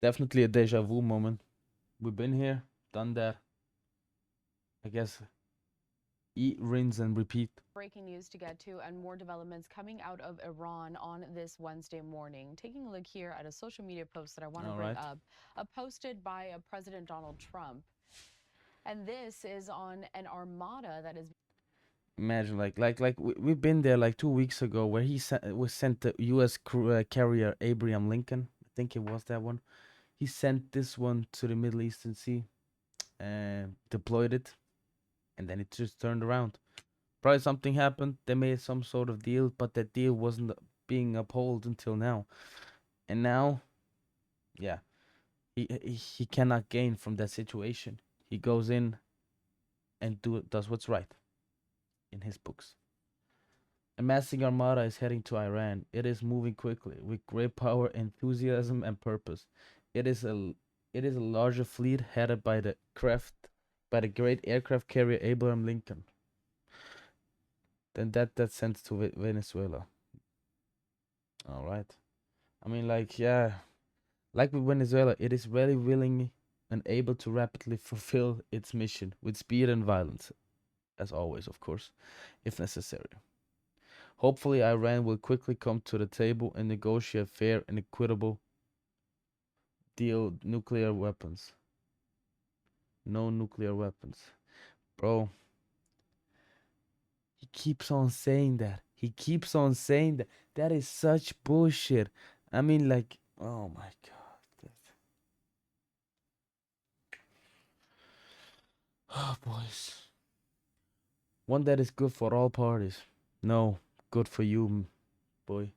Definitely a deja vu moment. We've been here, done that. I guess eat, rinse, and repeat. Breaking news to get to and more developments coming out of Iran on this Wednesday morning. Taking a look here at a social media post that I want to All bring right. up, posted by President Donald Trump. And this is on an armada that is Imagine we've been there like 2 weeks ago where he was sent the U.S. carrier Abraham Lincoln. I think it was that one. He sent this one to the Middle Eastern Sea and deployed it, and then it just turned around. Probably something happened. They made some sort of deal, but that deal wasn't being upheld until now. And now, yeah, he cannot gain from that situation. He goes in and does what's right in his books. A massing armada is heading to Iran. It is moving quickly with great power, enthusiasm, and purpose. It is a it is a larger fleet headed by the great aircraft carrier Abraham Lincoln. Then that sent to Venezuela. All right. I mean, like with Venezuela, it is very willing and able to rapidly fulfill its mission with speed and violence, as always, of course, if necessary. Hopefully, Iran will quickly come to the table and negotiate fair and equitable deal nuclear weapons. No nuclear weapons. Bro, he keeps on saying that. He keeps on saying that. That is such bullshit. I mean, like, oh my god. Oh, boys. One that is good for all parties. No, good for you, boy.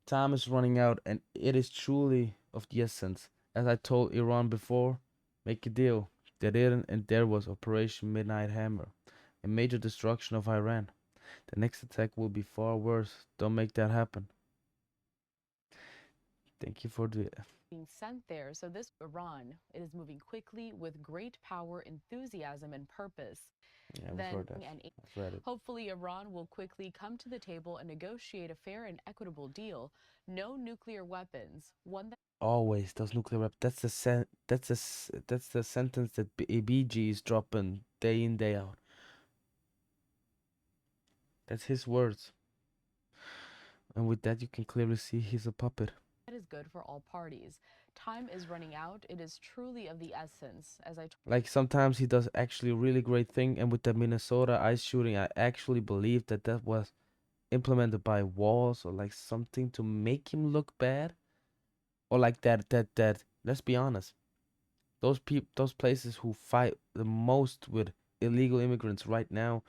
Time is running out, and it is truly of the essence. As I told Iran before, make a deal. They didn't, and there was Operation Midnight Hammer, a major destruction of Iran. The next attack will be far worse. Don't make that happen. Thank you for the. being sent there. So this Iran, it is moving quickly with great power, enthusiasm, and purpose. Yeah, we've Then heard that. and I've read it. hopefully Iran will quickly come to the table and negotiate a fair and equitable deal. No nuclear weapons. One that Always those nuclear weapons. That's the sentence that BG is dropping day in day out. That's his words, and with that you can clearly see he's a puppet. is good for all parties. Time is running out. It is truly of the essence, as I Like sometimes he does actually a really great thing, and with the Minnesota ice shooting, I actually believe that was implemented by walls or like something to make him look bad, or like that. Let's be honest, those places who fight the most with illegal immigrants right now,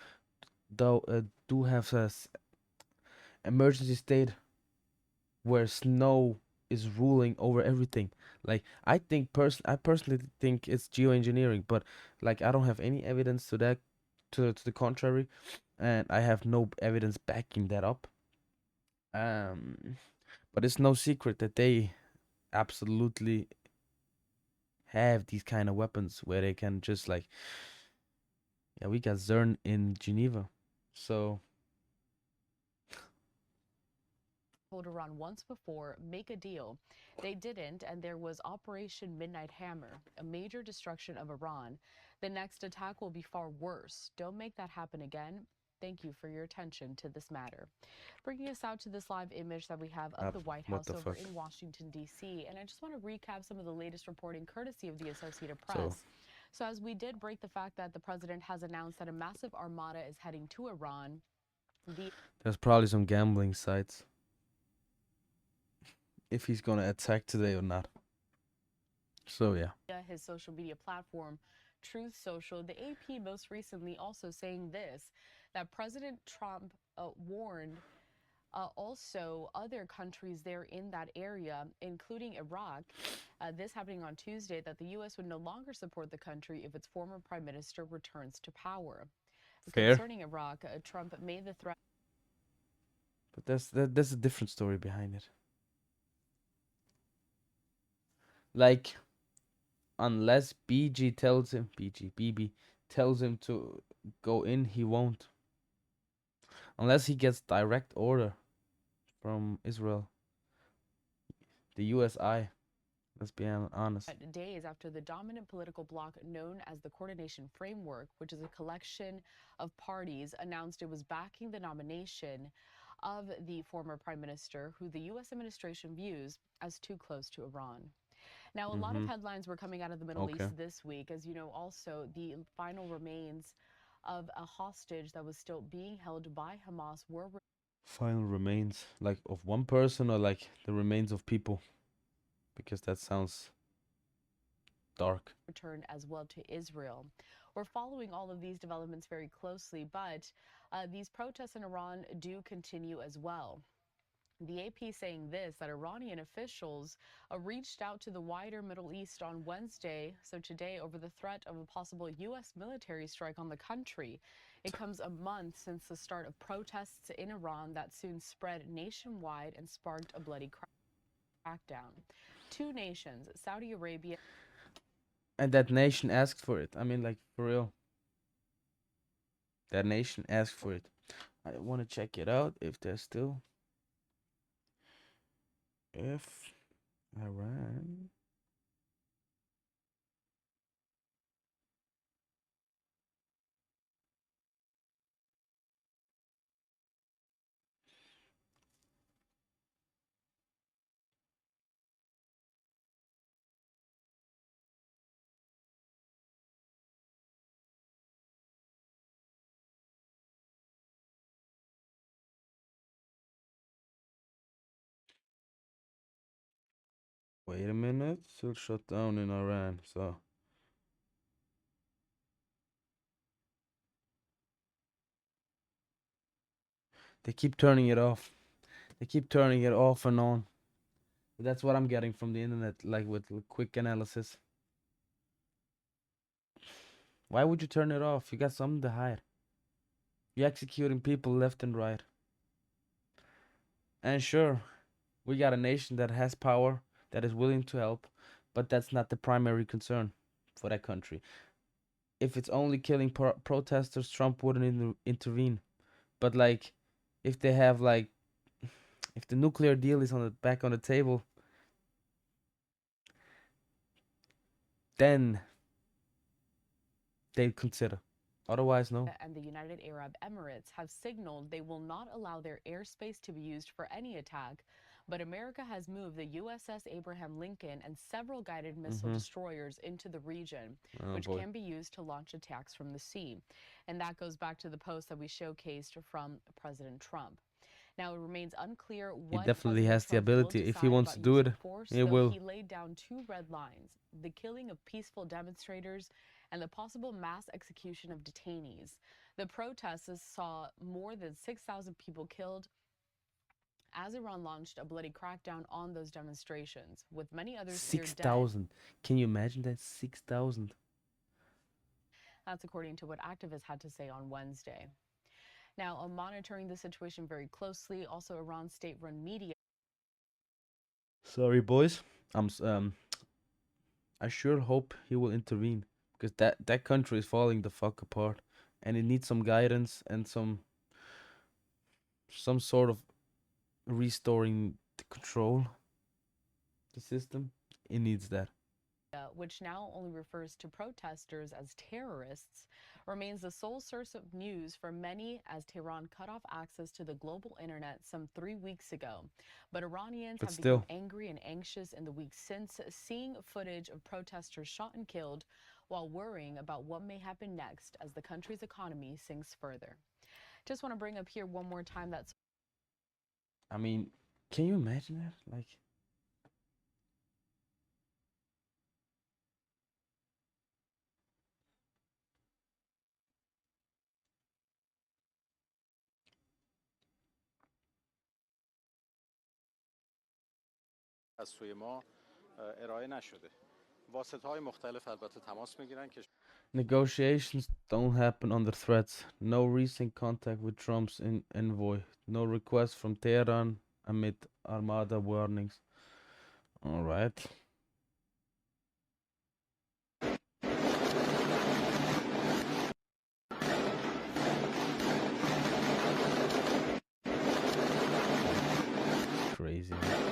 though, do have a emergency state where snow is ruling over everything. Like I personally think it's geoengineering, but like I don't have any evidence to that, to the contrary, and I have no evidence backing that up. Um, but it's no secret that they absolutely have these kind of weapons where they can just like, yeah, we got CERN in Geneva, so told Iran once before, make a deal. They didn't, and there was Operation Midnight Hammer, a major destruction of Iran. The next attack will be far worse. Don't make that happen again. Thank you for your attention to this matter. Bringing us out to this live image that we have of the White what House the over fuck. in Washington, D.C. And I just want to recap some of the latest reporting courtesy of the Associated So Press. So, as we did break the fact that the president has announced that a massive armada is heading to Iran, the there's probably some gambling sites if he's gonna attack today or not. So yeah. his social media platform, Truth Social. The AP most recently also saying this that President Trump warned also other countries there in that area, including Iraq. This happening on Tuesday, that the U.S. would no longer support the country if its former prime minister returns to power. Fair. Concerning Iraq, Trump made the threat. But there's a different story behind it. Like unless BB tells him to go in, he won't. Unless he gets direct order from Israel, the USI. Let's be honest. Days after the dominant political bloc known as the Coordination Framework, which is a collection of parties, announced it was backing the nomination of the former prime minister, who the U.S. administration views as too close to Iran. Now, a lot of Mm-hmm. headlines were coming out of the Middle Okay. East this week. As you know, also, the final remains of a hostage that was still being held by Hamas were Final remains, like of one person or like the remains of people, because that sounds dark. returned as well to Israel. We're following all of these developments very closely, but these protests in Iran do continue as well. The AP saying this, that Iranian officials reached out to the wider Middle East on Wednesday, so today, over the threat of a possible U.S. military strike on the country. It comes a month since the start of protests in Iran that soon spread nationwide and sparked a bloody crackdown. Two nations, Saudi Arabia And that nation asked for it. I mean, like, for real. That nation asked for it. I want to check it out if there's still. If Iran. Wait a minute. Still shut down in Iran. So they keep turning it off. They keep turning it off and on. That's what I'm getting from the internet, like with quick analysis. Why would you turn it off? You got something to hide. You're executing people left and right. And sure, we got a nation that has power, that is willing to help, but that's not the primary concern for that country. If it's only killing protesters, Trump wouldn't intervene. But like, if they have like, if the nuclear deal is on the back on the table, then they'd consider. Otherwise, no. and the United Arab Emirates have signaled they will not allow their airspace to be used for any attack, but America has moved the USS Abraham Lincoln and several guided missile Mm-hmm. destroyers into the region, Oh which boy. can be used to launch attacks from the sea. And that goes back to the post that we showcased from President Trump. Now, it remains unclear He what definitely President has the Trump will ability. If he decide wants about to do using it, force, he though will. he laid down two red lines: the killing of peaceful demonstrators and the possible mass execution of detainees. The protests saw more than 6,000 people killed as Iran launched a bloody crackdown on those demonstrations, with many others feared dead. 6,000. Can you imagine that? 6,000. That's according to what activists had to say on Wednesday. Now, monitoring the situation very closely, also Iran's state-run media. Sorry, boys. I sure hope he will intervene because that country is falling the fuck apart, and it needs some guidance and some sort of restoring the control, the system. It needs that. Which now only refers to protesters as terrorists, remains the sole source of news for many as Tehran cut off access to the global internet some 3 weeks ago. But Iranians But have become still, angry and anxious in the weeks since, seeing footage of protesters shot and killed while worrying about what may happen next as the country's economy sinks further. Just want to bring up here one more time that I mean, can you imagine that? Like, از سوی ما ارائه نشده. واسطه‌های مختلف البته تماس میگیرن که negotiations don't happen under threats. No recent contact with Trump's envoy. No request from Tehran amid armada warnings. All right. Crazy, man.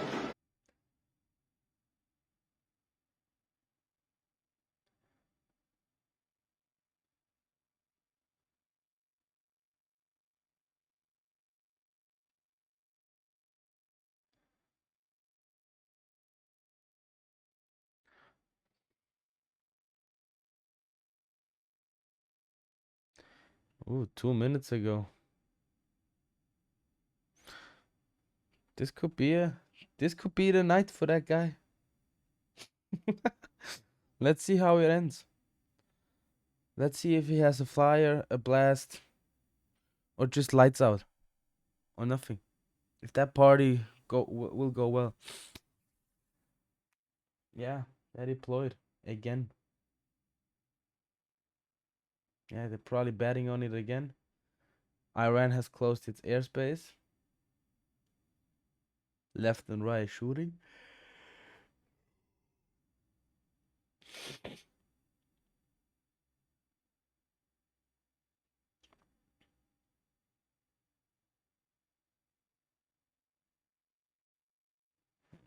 Ooh, 2 minutes ago. This could be the night for that guy. Let's see how it ends. Let's see if he has a flyer, a blast, or just lights out, or nothing. If that party will go well. Yeah, they deployed again. Yeah, they're probably betting on it again. Iran has closed its airspace. Left and right shooting.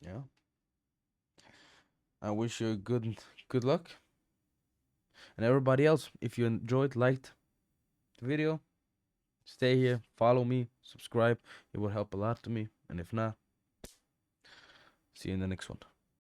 Yeah. I wish you good luck. And everybody else, if you enjoyed, liked the video, stay here, follow me, subscribe. It would help a lot to me. And if not, see you in the next one.